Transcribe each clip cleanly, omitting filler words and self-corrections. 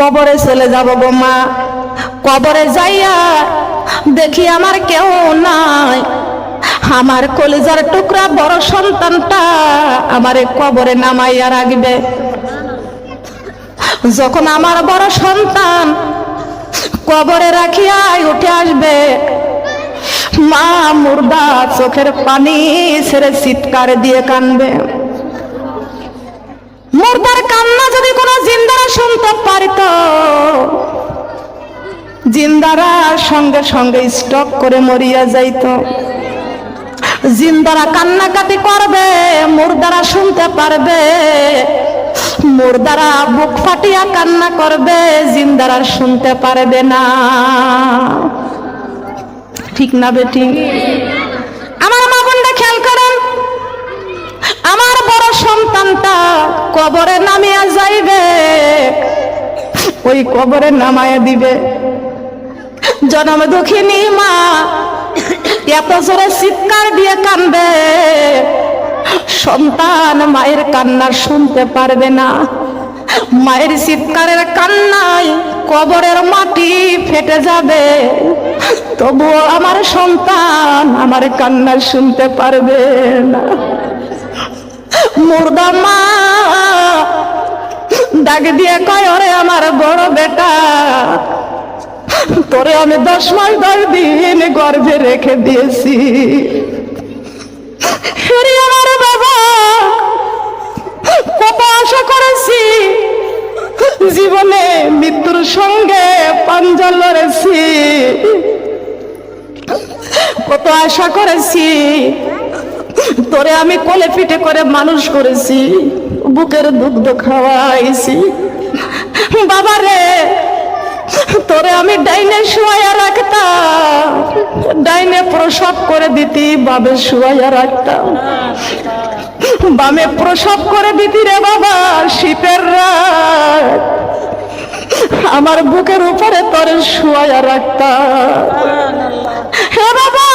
কবরে চলে যাব গো মা। কবরে যাইয়া দেখি আমার কেউ নাই, আমার কলিজার টুকরা বড় সন্তানটা আমারে কবরে নামাইয়া রাখবে। যখন আমার বড় সন্তান কবরে রাখিয়া উঠে আসবে, মা মুর্দা চোখের পানি ছেড়ে চিৎকার দিয়ে কাঁদবে। মুর্দার কান্না যদি কোনো জিন্দারা শুনতে পারিত, জিন্দারা সঙ্গে সঙ্গে স্টক করে মরিয়া যাইত। জিন্দারা কান্নাকাটি করবে, মুর্দারা শুনতে পারবে। মুর্দারা বুক ফাটিয়া কান্না করবে, জিন্দারা শুনতে পারবে না। ঠিক না বেটি? আমার মা বোনরা খেয়াল করেন, আমার বড় সন্তানটা কবরে নামিয়া যাইবে, ওই কবরে নামায়া দিবে। জনম দুঃখিনী মা এত জোরে চিৎকার দিয়ে কাঁদবে, সন্তান মায়ের কান্না শুনতে পারবে না। মায়ের চিৎকারের কান্নায় কবরের মাটি ফেটে যাবে, তবুও আমার সন্তান আমার কান্না শুনতে পারবে না। মুর্দা মা ডাক দিয়ে কয়, ওরে আমার বড় বেটা, তোরে আমি 10 মাস 10 দিন গর্ভে রেখে দিয়েছি। আমার বাবা কত আশা করেছি, জীবনে মৃত্যুর সঙ্গে পাঞ্জা লড়েছি, কত আশা করেছি। তোরে আমি কোলে পিঠে করে মানুষ করেছি, বুকের দুগ্ধ খাওয়াইছি। বাবা রে, তোরে আমি ডাইনে শুয়াইয়া রাখতাম, ডাইনে প্রসব করে দিতি, বামে শুয়াইয়া রাখতাম। বামে প্রসব করে দিতি রে বাবা, শীতের রাত আমার বুকের উপরে তোরে শুয়াইয়া রাখতাম। হে বাবা,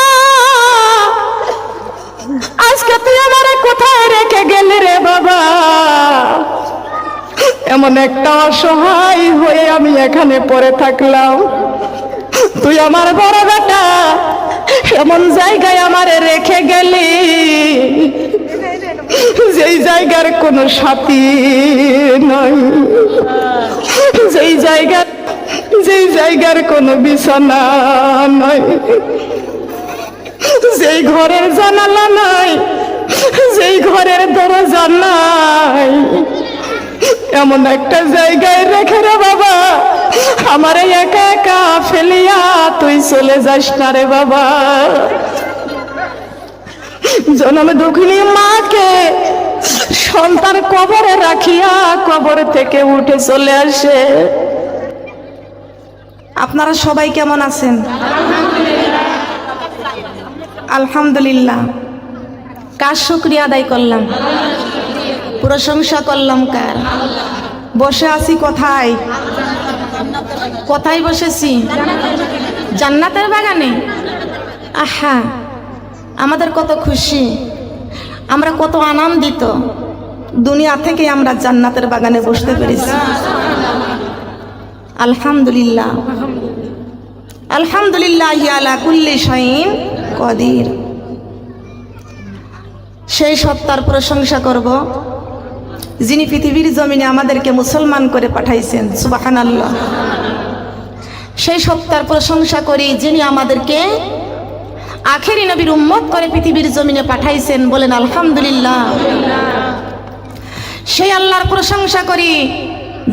আজকে তুই আমারে কোথায় রেখে গেলি রে বাবা? এমন একটা অসহায় হয়ে আমি এখানে পড়ে থাকলাম, তুই আমার বড় বেটা এমন জায়গায় আমারে রেখে গেলি, যেই জায়গার কোনো সাথী নয়, যেই জায়গার কোনো বিছানা নয়, যেই ঘরের জানালা নাই, যেই ঘরের দরজা নাই, এমন একটা জায়গায় রেখে রে বাবা আমারে একা একা ফেলিয়া তুই চলে যাস না রে বাবা। জনম দুঃখিনী মাকে সন্তান কবরে রাখিয়া কবর থেকে উঠে চলে আসে। আপনারা সবাই কেমন আছেন? আলহামদুলিল্লাহ। কার শুকরিয়া আদায় করলাম? প্রশংসা করলাম কার? বসে আছি কোথায়? কোথায় বসেছি? জান্নাতের বাগানে। আহা, আমাদের কত খুশি, আমরা কত আনন্দিত, দুনিয়া থেকে আমরা জান্নাতের বাগানে বসতে পেরেছি। আলহামদুলিল্লাহ, আলহামদুলিল্লাহি আলা কুল্লি শাইইন কদির। সেই সত্তার প্রশংসা করব যিনি পৃথিবীর জমিনে আমাদেরকে মুসলমান করে পাঠাইছেন, সুবহানাল্লাহ। সেই সত্তার প্রশংসা করি যিনি আমাদেরকে আখেরি নবীর উম্মত করে পৃথিবীর জমিনে পাঠাইছেন, বলেন আলহামদুলিল্লাহ। সেই আল্লাহর প্রশংসা করি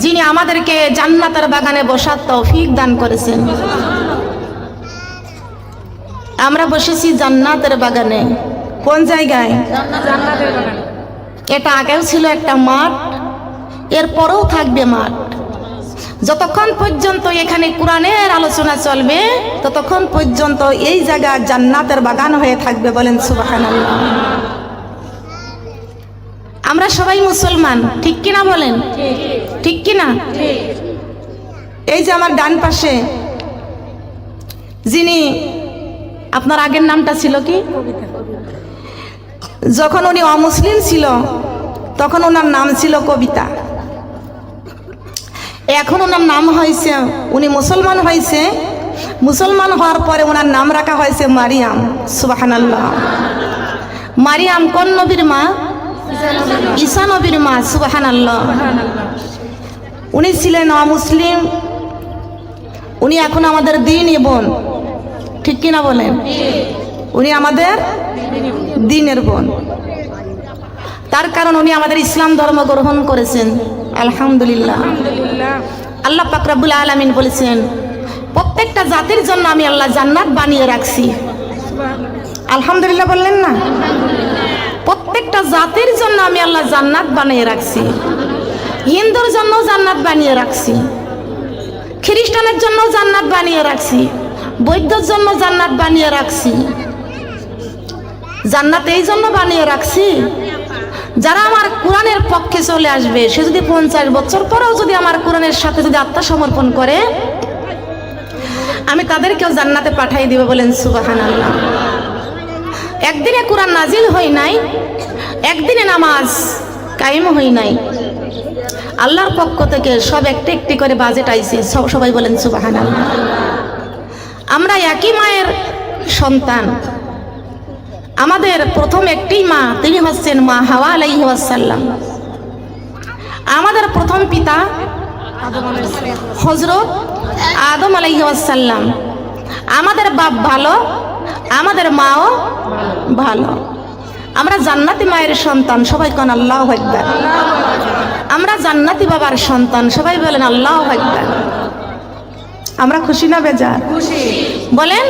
যিনি আমাদেরকে জান্নাতের বাগানে বসার তৌফিক দান করেছেন। আমরা বসেছি জান্নাতের বাগানে। কোন জায়গায়? জান্নাতের বাগানে। এটা আগেও ছিল একটা মাঠ, এরপরেও থাকবে মাঠ। যতক্ষণ পর্যন্ত এখানে কোরআনের আলোচনা চলবে ততক্ষণ পর্যন্ত এই জায়গা জান্নাতের বাগান হয়ে থাকবে, বলেন সুবহানাল্লাহ। আমরা সবাই মুসলমান, ঠিক কিনা বলেন? ঠিক কিনা? এই যে আমার ডান পাশে যিনি, আপনার আগের নামটা ছিল কি? যখন উনি অমুসলিম ছিল তখন ওনার নাম ছিল কবিতা। এখন ওনার নাম হয়েছে, উনি মুসলমান হয়েছে, মুসলমান হওয়ার পরে ওনার নাম রাখা হয়েছে মারিয়াম। সুবহানাল্লাহ। মারিয়াম কোন নবীর মা? ঈসা নবীর মা। সুবহানাল্লাহ। উনি ছিলেন অমুসলিম, উনি এখন আমাদের দ্বীনি বোন, ঠিক কিনা বলেন? উনি আমাদের দ্বীনের বোন, তার কারণ উনি আমাদের ইসলাম ধর্ম গ্রহণ করেছেন। আলহামদুলিল্লাহ। আল্লাহ পাক রব্বুল আলামিন বলেছেন, প্রত্যেকটা জাতির জন্য আমি আল্লাহ জান্নাত বানিয়ে রাখছি। আলহামদুলিল্লাহ বললেন না? প্রত্যেকটা জাতির জন্য আমি আল্লাহ জান্নাত বানিয়ে রাখছি। হিন্দুর জন্য জান্নাত বানিয়ে রাখছি, খ্রিস্টানের জন্য জান্নাত বানিয়ে রাখছি, বৌদ্ধর জন্য জান্নাত বানিয়ে রাখছি। জান্নাত এই জন্য বানিয়ে রাখছি, যারা আমার কোরআনের পক্ষে চলে আসবে, সে যদি 50 বছর পরেও যদি আমার কোরআনের সাথে যদি আত্মসমর্পণ করে, আমি তাদেরকেও জান্নাতে পাঠাই দিব। বলেন সুবহানাল্লাহ। একদিনে কোরআন নাজিল হই নাই, একদিনে নামাজ কায়েম হই নাই, আল্লাহর পক্ষ থেকে সব একটি একটি করে বাজেট আইছে। সবাই বলেন সুবহানাল্লাহ। আমরা একই মায়ের সন্তান, আমাদের প্রথম একটি মা, তিনি হচ্ছেন মা হাওয়া আলাইহিস সালাম। আমাদের প্রথম পিতা হযরত আদম আলাইহিস সালাম। আমাদের বাপ ভালো, আমাদের মাও ভালো। আমরা জান্নাতি মায়ের সন্তান, সবাই কোন আল্লাহু আকবার। আমরা জান্নাতি বাবার সন্তান, সবাই বলেন আল্লাহু আকবার। আমরা খুশি না বেজার? খুশি। বলেন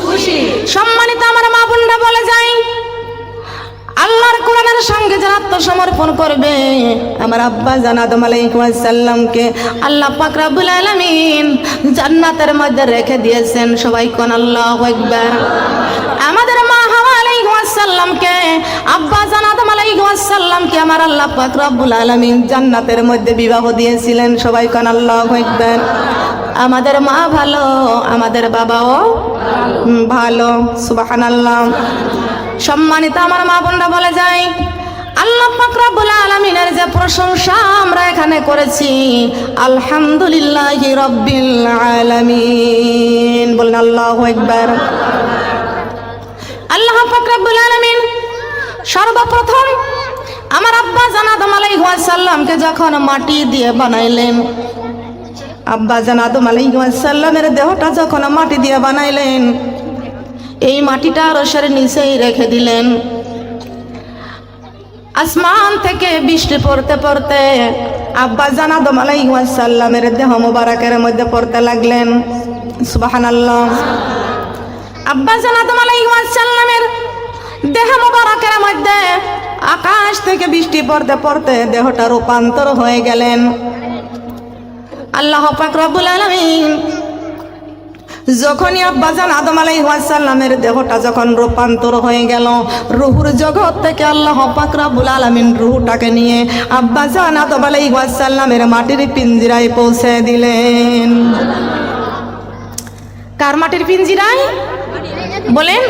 খুশি। সম্মানিত আমার মা বোনরা, বলে যাই, আল্লাহর কোরআনের সঙ্গে যারা আত্মসমর্পণ করবে, আমার আব্বা জান আদম আলাইহিস সালামকে আল্লাহ পাক রব্বুল আলামিন জান্নাতের মধ্যে রেখে দিয়েছেন। সবাই কোন আল্লাহু আকবার। আমাদের মা হাওয়া আলাইহিস সালামকে, আব্বা জান আদম আলাইহিস সালামকে আমার আল্লাহ পাক রব্বুল আলামিন জান্নাতের মধ্যে বিবাহ দিয়েছিলেন। সবাই কোন আল্লাহু আকবার। আমাদের মা ভালো, আমাদের বাবাও ভালো। সুবহানাল্লাহ। সম্মানিত আমার মা বোনরা, বলে যায়, আল্লাহ পাক রব্বুল আলামিনের যে প্রশংসা আমরা এখানে করেছি, আলহামদুলিল্লাহি রাব্বিল আলামিন। বলেন আল্লাহু আকবার। আল্লাহ পাক রব্বুল আলামিন সর্বপ্রথম আমার আব্বা জান আদম আলাইহিস সালামকে যখন মাটি দিয়ে বানাইলেন, আব্বা জান আদম আলাইহিস সালামের দেহটা যখন মাটি দিয়ে বানাইলেন, এই মাটিটা আরশের নিচেই রেখে দিলেন। আসমান থেকে বৃষ্টি পড়তে পড়তে আব্বা জান আদম আলাইহিস সালামের দেহ মোবারকের মধ্যে পড়তে লাগলেন। সুবহানাল্লাহ। আব্বা জান আদম আলাইহিস সালামের দেহ মোবারকের মধ্যে আকাশ থেকে বৃষ্টি পড়তে পড়তে দেহটা রূপান্তর হয়ে গেলেন। আল্লাহ পাক রব্বুল আলামিন যখনই আব্বা জান আদম আলাইহিস সালামের দেহটা যখন রূপান্তর হয়ে গেল, রূহুর জগৎ থেকে আল্লাহ পাক রব্বুল আলামিন রূহটাকে নিয়ে আব্বা জান আদম আলাইহিস সালামের মাটির পিঞ্জিরায় পৌঁছে দিলেন। কার মাটির পিঞ্জিরায়? বলেন।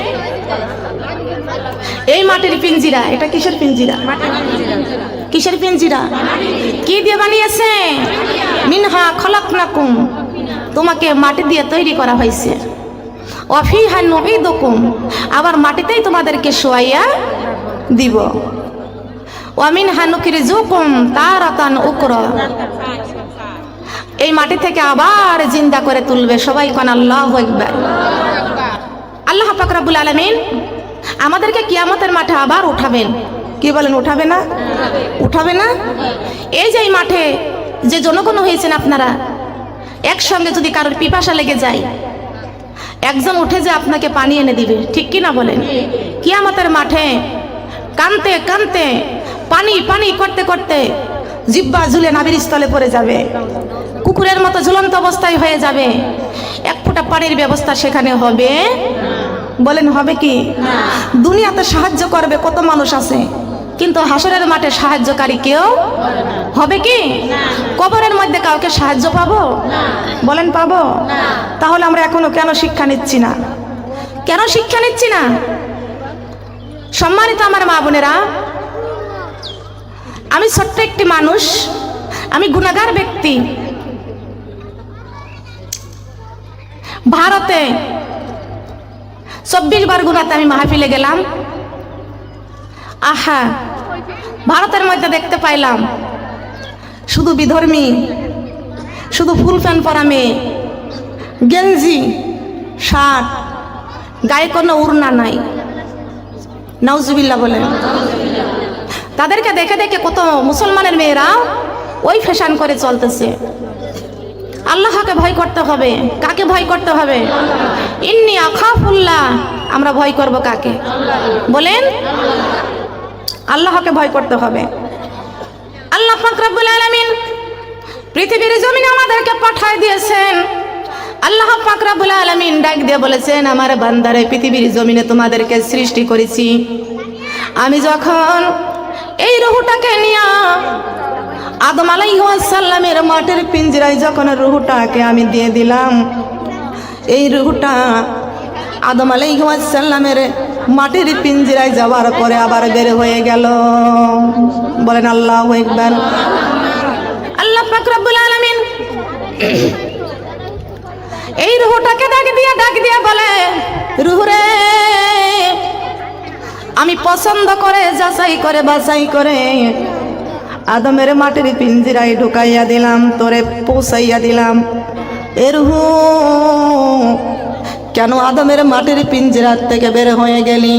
এই মাটির পিঞ্জিরা। এটা কিসের পিঞ্জিরা? কিসের পিঞ্জিরা? কি দিয়ে বানিয়েছে? মিনহা খলাকনাকুম, তোমাকে মাটি দিয়ে তৈরি করা হয়েছে। ওয়াফিহা নুঈদুকুম, আবার মাটিতেই তোমাদেরকে শোয়াইয়া দিব। ওয়া মিনহা নুখরিজুকুম তারাতান উকরা, এই মাটি থেকে আবার জিন্দা করে তুলবে। সবাই কোন আল্লাহু আকবার। আল্লাহ পাক রব্বুল আলামিন আমাদেরকে কিয়ামতের মাঠে আবার উঠাবেন। কি বলেন? উঠাবে না? উঠাবে না? এই যে এই মাঠে যে জনগণ হয়েছেন আপনারা, একসঙ্গে যদি কারোর পিপাসা লেগে যায়, একজন উঠে যে আপনাকে পানি এনে দিবে, ঠিক কি না বলেন? কিয়ামতের মাঠে কানতে কানতে পানি পানি করতে করতে জিহ্বা ঝুলে নাভির স্থলে পড়ে যাবে, কুকুরের মতো ঝুলন্ত অবস্থায় হয়ে যাবে। এক ফোঁটা পানির ব্যবস্থা সেখানে হবে? বলেন হবে কি? দুনিয়াতে সাহায্য করবে কত মানুষ আছে, কিন্তু হাসরের মাঠে সাহায্যকারী কেউ হবে কি? কবরের মধ্যে কাউকে সাহায্য পাবো? বলেন পাবো? তাহলে আমরা এখনো কেন শিক্ষা নিচ্ছি না? কেন শিক্ষা নিচ্ছি না? সম্মানিত আমার মা বোনেরা, আমি ছোট্ট একটি মানুষ, আমি গুনাহগার ব্যক্তি, ভারতে 24 বার গুনাতে আমি মাহফিলে গেলাম। আহা, ভারতের মধ্যে দেখতে পাইলাম শুধু বিধর্মী, শুধু ফুল প্যান্ট পরা মেয়ে, গেঞ্জি শার্ট, গায়ে কোনো উড়না নাই। নাউজুবিল্লাহ বলেন। তাদেরকে দেখে দেখে কত মুসলমানের মেয়েরা ওই ফ্যাশন করে চলতেছে। আল্লাহকে ভয় করতে হবে। কাকে ভয় করতে হবে? ইন্নী আখাফুল্লাহ, আমরা ভয় করব কাকে বলেন? আল্লাহকে ভয় করতে হবে। আল্লাহ পাক রব্বুল আলামিন পৃথিবীর জমিনে আমাদেরকে পাঠায় দিয়েছেন। আল্লাহ পাক রব্বুল আলামিন ডাক দিয়ে বলেছেন, আমার বান্দারে পৃথিবীর জমিনে তোমাদেরকে সৃষ্টি করেছি। আমি যখন এই রূহটাকে নিয়ে আদম আলাইহিস সালামের মাটির পিঞ্জরায় যখন রূহটাকে আমি দিয়ে দিলাম, এই রূহটা আদম আলাইহিস সালামের মাটির পিঞ্জরায় যাওয়ার পরে আবার বের হয়ে গেল। বলেন আল্লাহু আকবার। আল্লাহ পাক রব্বুল আলামিন এই রূহটাকে ডাক দিয়ে বলে, রূহ রে, আমি পছন্দ করে যাচাই করে বাছাই করে আদমের মাটির পিঞ্জরায় ঢুকাইয়া দিলাম, তোরে পৌঁছাইয়া দিলাম। এ রূহ, কেন আদমের মাটির পিঞ্জরা থেকে বের হয়ে গেলি?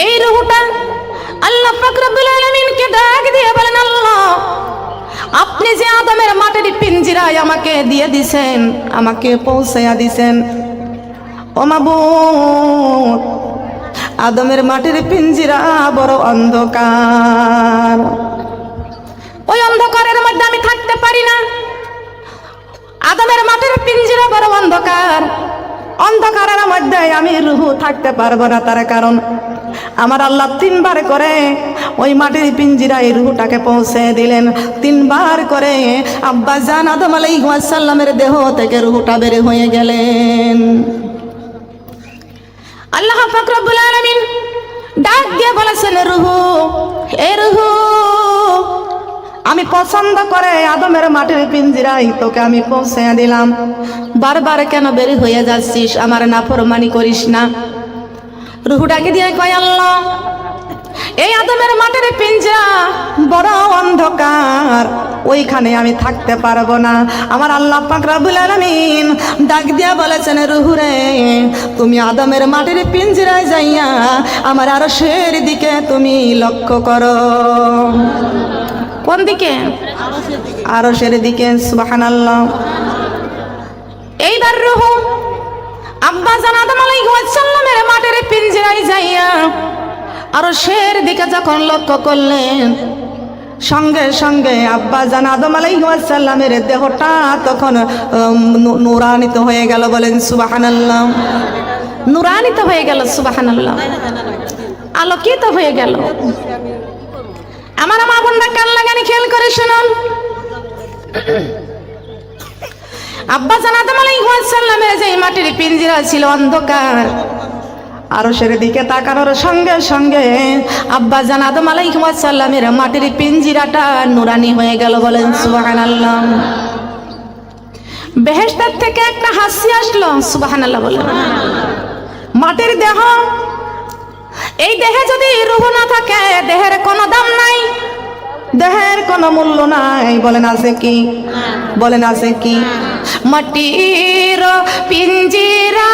এই রূহটা আল্লাহ পাক রব্বুল আলামিনকে ডাক দিয়ে বলেন, আল্লাহ, আপনি যে আদমের মাটির পিঞ্জরায় আমাকে দিয়ে দিছেন, আমাকে পৌঁছাইয়া দিছেন, ও মাবুদ, আদমের মাটির পিঞ্জরা বড় অন্ধকার। ওই অন্ধকারের মধ্যে আমি থাকতে পারি না। আদমের মাটির পিঞ্জরা বড় অন্ধকার, অন্ধকারের মধ্যে আমি রূহ থাকতে পারবো না। তার কারণ আমার আল্লাহ 3 বার করে ওই মাটির পিঞ্জরায় রূহটাকে পৌঁছে দিলেন। 3 বার করে আব্বা জান আদম আলাইহিস সালামের দেহ থেকে রূহটা বের হয়ে গেলেন। আল্লাহ পাক রব্বুল আলামিন ডাক দিয়ে বলেছেন, রূহ, এ রূহ, আমি পছন্দ করে আদমের মাটির পিঞ্জরায় তোকে আমি পৌঁছে দিলাম। বারবার কেন বের হয়ে যাচ্ছিস? আমার নাফরমানি করিস না। রূহটাকে দিয়ে কয়, আল্লাহ, এই আদমের মাটির পিঞ্জরা বড় অন্ধকার, ওইখানে আমি থাকতে পারবো না। আমার আল্লাহ পাক রব্বুল আলামিন ডাক দিয়া বলেছেন, রূহ রে, তুমি আদমের মাটির পিঞ্জরায় যাইয়া আমার আরশের দিকে তুমি লক্ষ্য করো। কোন দিকে? আরশের দিকে। সুবহানাল্লাহ। এইবার রূহ আব্বা জান আদম আলাইহিস সালামের মাটির পিঞ্জরায় যাইয়া আরশের দিকে যখন লক্ষ্য করলেন, সঙ্গে সঙ্গে আব্বা জান আদম আলাইহিস সালামের দেহটা তখন নূরান্বিত হয়ে গেল। বলেন সুবহানাল্লাহ। নূরান্বিত হয়ে গেল। সুবহানাল্লাহ। আলোকিত হয়ে গেল। আমার মা বোনরা কান লাগানি খেয়াল করে শুনুন। আব্বা জান আদম আলাইহিস সালামের যে মাটির পিঞ্জরা ছিল অন্ধকার, আরশের দিকে তাকানোর সঙ্গে সঙ্গে আব্বা জান আদম আলাইহিস সালামের মাটির পিঞ্জরাটা নূরানি হয়ে গেল। বলেন সুবহানাল্লাহ। বেহেশতের থেকে একটা হাসি আসলো। সুবহানাল্লাহ বলেন। মাটির দেহ, এই দেহে যদি রূহ না থাকে, দেহের কোনো দাম নাই, দেহের কোনো মূল্য নাই। বলেন আছে কি? বলেন আছে কি? মাটির পিঞ্জিরা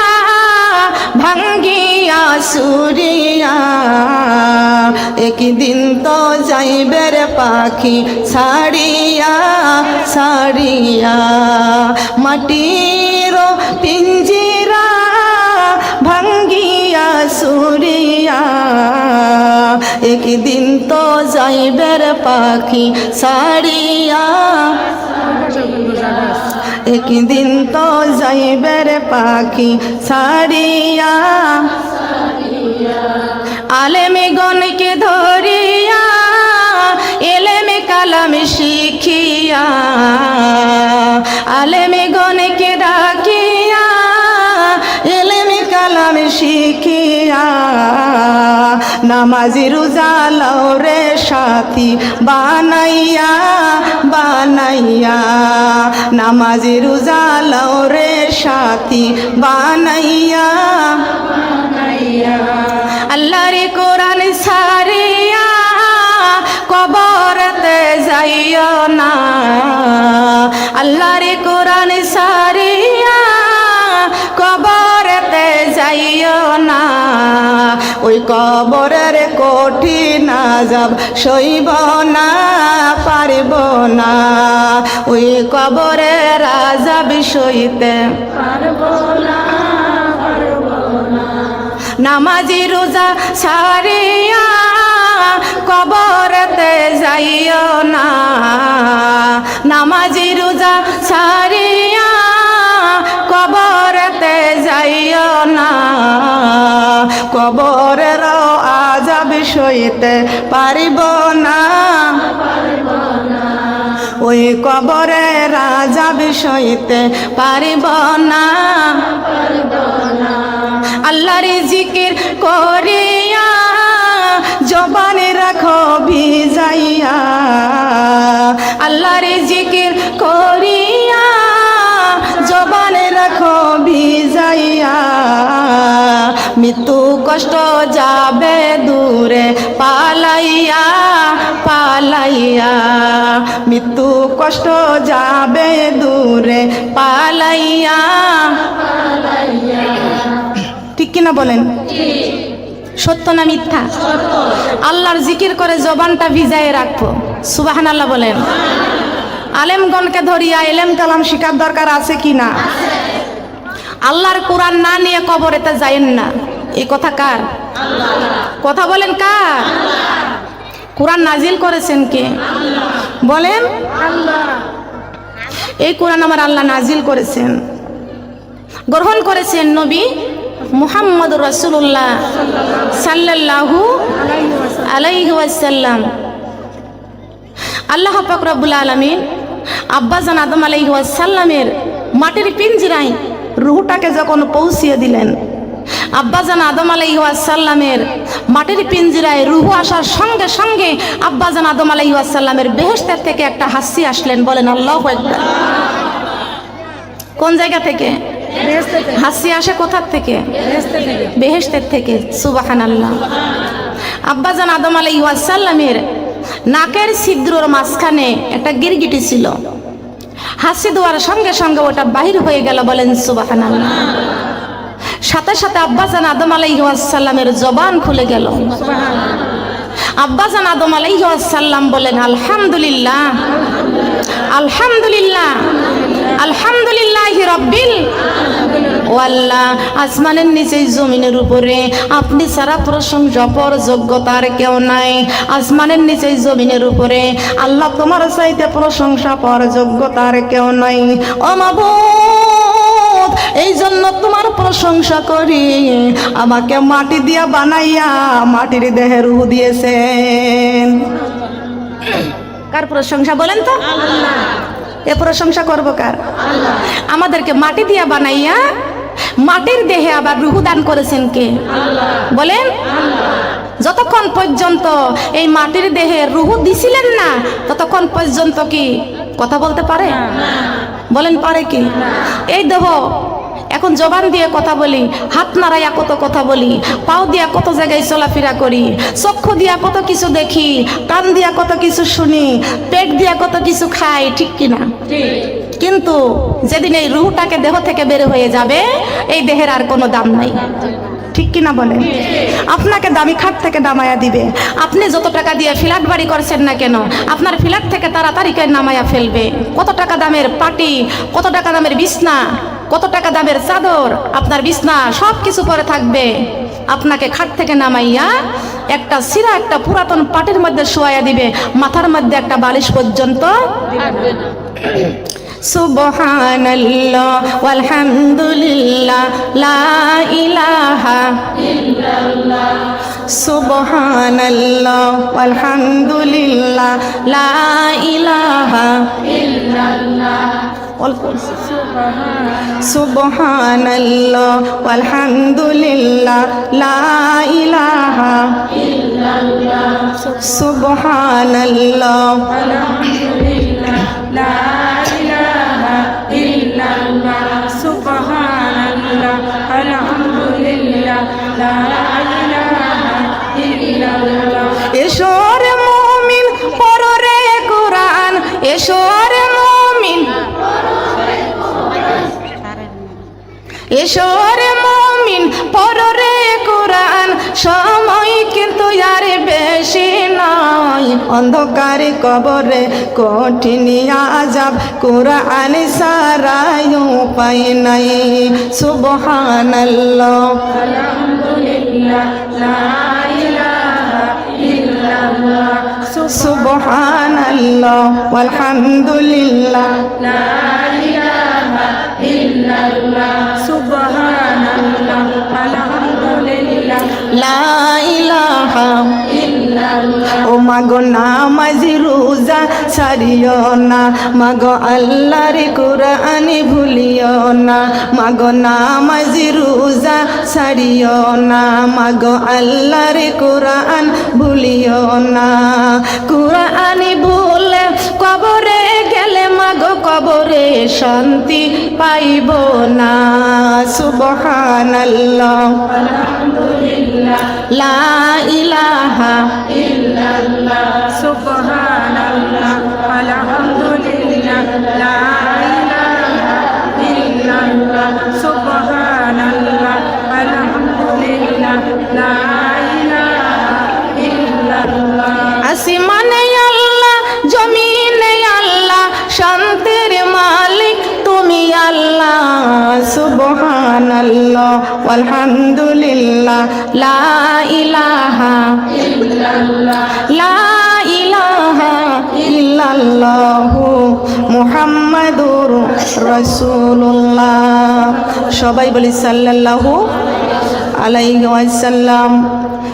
ভাঙ্গিয়া সুরিয়া, একদিন তো যাইবে রে পাখি ছাড়িয়া ছাড়িয়া। মাটির পিঞ্জিরা ভাঙ্গিয়া সুরিয়া, একদিন তো যাইবে রে পাখি ছাড়িয়া, একদিন তো যাইবে রে পাখি ছাড়িয়া। আলেমে গণকে ধরিয়া এলেমে কালাম শিখিয়া, আলেমে গণকে ডাকিয়া এলেমে কালাম শিখিয়া, নামাজি রোজা লও রে সাথী বানাইয়া বানাইয়া, নামাজি রোজা লও রে সাথী বানাইয়া বানাইয়া। আল্লাহর কোরআন সারিয়া কবরতে যাইও না, আল্লাহর কোরআন সারিয়া কবরতে যাইও না, ওই কবরের কঠিন আযাব সইব না পারব না, ওই কবরের আযাব সইতে পারব না পারব না। নামাজি রোজা ছাড়িয়া কবরতে যাইও না, নামাজি রোজা ছাড়িয়া কবরতে যাইও না, কবরের আযাব সইতে পারিব না পারিব না, ওই কবরের আযাব সইতে পারিব না পারিব না। আল্লাহর জিকির করিয়া জবানে রাখো ভিজাইয়া, আল্লাহর জিকির করিয়া জবানে রাখো ভিজাইয়া, মৃত্যু কষ্ট যাবে দূরে পালাইয়া পালাইয়া, মৃত্যু কষ্ট যাবে দূরে পালাইয়া পালাইয়া। ঠিক কিনা বলেন? সত্য না মিথ্যা? আল্লাহর জিকির করে জবানটা ভিজায় রাখবো, সুবহানাল্লাহ বলেন। আলেমগণকে ধরিয়া এলেম কালাম শিখার দরকার আছে কি না? আল্লাহর কোরআন না নিয়ে কবরেতে যায়েন না, এই কথা কার? কথা বলেন কার? কোরআন নাজিল করেছেন কে? বলেন। এই কোরআন আমার আল্লাহ নাজিল করেছেন, গ্রহণ করেছেন নবী মুহাম্মদুর রাসূলুল্লাহ সাল্লাল্লাহু আলাইহি ওয়াসাল্লাম। আল্লাহ পাক রব্বুল আলামিন আব্বাজান আদম আলাইহি ওয়াসাল্লামের মাটির পিঞ্জরায় রূহটাকে যখন পৌঁছিয়ে দিলেন, আব্বাজান আদম আলাইহি ওয়াসাল্লামের মাটির পিঞ্জরায় রূহ আসার সঙ্গে সঙ্গে আব্বাজান আদম আলাইহি ওয়াসাল্লামের বেহেশতের থেকে একটা হাসি আসলেন। বলেন আল্লাহু আকবার। কোন জায়গা থেকে হাসি আসে? কোথার থেকে? বেহেশতের থেকে। সুবহানাল্লাহ। আব্বাজান আদম আলাইহিস সালামের নাকের ছিদ্রর মাঝখানে একটা গিরগিটি ছিল, হাসি দেওয়ার সঙ্গে সঙ্গে ওটা বাহির হয়ে গেল। বলেন সুবহানাল্লাহ। সাথে সাথে আব্বাজান আদম আলাইহিস সালামের জবান খুলে গেল। আব্বাজান আদম আলাইহিস সালাম বলেন আলহামদুলিল্লাহ আলহামদুলিল্লাহ আলহামদুলিল্লাহি রাব্বিল ওয়াল্লাহ। আসমানের নিচে জমিনের উপরে আপনি ছাড়া প্রশংসা পর যোগ্যতার কেউ নাই। আসমানের নিচে জমিনের উপরে আল্লাহ তোমার চাইতে প্রশংসা পর যোগ্যতার কেউ নাই। ও মাবুদ, এই জন্য তোমার প্রশংসা করি, আমাকে মাটি দিয়া বানাইয়া মাটির দেহে রূহ দিয়েছেন। কার প্রশংসা বলেন তো? আল্লাহ। এ প্রশংসা করব কার? আল্লাহ। আমাদেরকে মাটি দিয়া বানাইয়া মাটির দেহে আবার রূহ দান করেছেন কে? আল্লাহ। বলেন আল্লাহ। যতক্ষণ পর্যন্ত এই মাটির দেহে রূহ দিছিলেন না, ততক্ষণ পর্যন্ত কি কথা বলতে পারে? বলেন পারে কি? এই দেহ এখন জবান দিয়ে কথা বলি, হাত নাড়াইয়া কত কথা বলি, পাও দিয়া কত জায়গায় চলাফেরা করি, চক্ষু দিয়া কত কিছু দেখি, কান দিয়া কত কিছু শুনি, পেট দিয়া কত কিছু খাই, ঠিক কিনা? কিন্তু যেদিন এই রূহটাকে দেহ থেকে বের হয়ে যাবে, এই দেহের আর কোনো দাম নাই, ঠিক কিনা বলেন? আপনাকে দামি খাট থেকে নামায়া দিবে। আপনি যত টাকা দিয়ে ফ্ল্যাট বাড়ি করছেন না কেন, আপনার ফ্ল্যাট থেকে তাড়াতাড়ি নামায়া ফেলবে। কত টাকা দামের পাটি, কত টাকা দামের বিছনা, কত টাকা দামের চাদর, আপনার বিছনা সব কিছু পরে থাকবে। আপনাকে খাট থেকে নামাইয়া একটা সিরা একটা পুরাতন পাটির মধ্যে শোয়াইয়া দিবে, মাথার মধ্যে একটা বালিশ পর্যন্ত। সুবহানাল্লাহ ওয়ালহামদুলিল্লাহ লা ইলাহা ইল্লাল্লাহ। সুবহানাল্লাহ ওয়ালহামদুলিল্লাহ লা ইলাহা ইল্লাল্লাহ। সুবহানাল্লাহ আলহামদুলিল্লাহ লা ইলাহা ইল্লাল্লাহ সুবহানাল্লাহ আলহামদুলিল্লাহ লা ইলাহা ইল্লাল্লাহ সুবহানাল্লাহ আলহামদুলিল্লাহ লা ইলাহা ইল্লাল্লাহ এশোরে মুমিন পড়রে কোরআন এশোরে মুমিন এশোরে মুমিন পড়রে কোরআন সময় কিন্তু আর বেশি নাই অন্ধকারে কবরে কঠিন আযাব কোরআন সারাই উপায় নাই সুবহানাল্লাহ আলহামদুলিল্লাহ লা ইলাহা ইল্লাল্লাহ সুবহানাল্লাহ আলহামদুলিল্লাহ লা ইলাহা ইল্লাল্লাহ সুবহানাল্লাহ আলহামদুলিল্লাহ লা ইলাহা ইল্লাল্লাহ ও মাগো নামাজ রোজা ছাড়িও না মাগো আল্লাহর কোরআন ভুলিও না মাগো নামাজ রোজা ছাড়িও না মাগো আল্লাহর কোরআন ভুলিও না কোরআন ভুলে কবরে গেলে মাগো কবরে শান্তি পাইব না সুবহানাল্লাহ আলহামদুলিল্লাহ লা ইলাহা ইল্লাল্লাহ সুবহানাল্লাহ আলহামদুলিল্লাহ লা ইলাহা ইল্লাল্লাহ সুবহানাল্লাহ আলহামদুলিল্লাহ লা ইলাহা ইল্লাল্লাহ আসমানে আল্লাহ জমিনে আল্লাহ শান্তির মালিক তুমি আল্লাহ সুবহানাল্লাহ আলহামদুলিল্লাহ লা ইলাহা ইল্লাল্লাহ লা ইলাহা ইল্লাল্লাহ মুহাম্মাদুর রাসূলুল্লাহ সবাই বলি সাল্লাল্লাহু আলাইহি ওয়াসাল্লাম।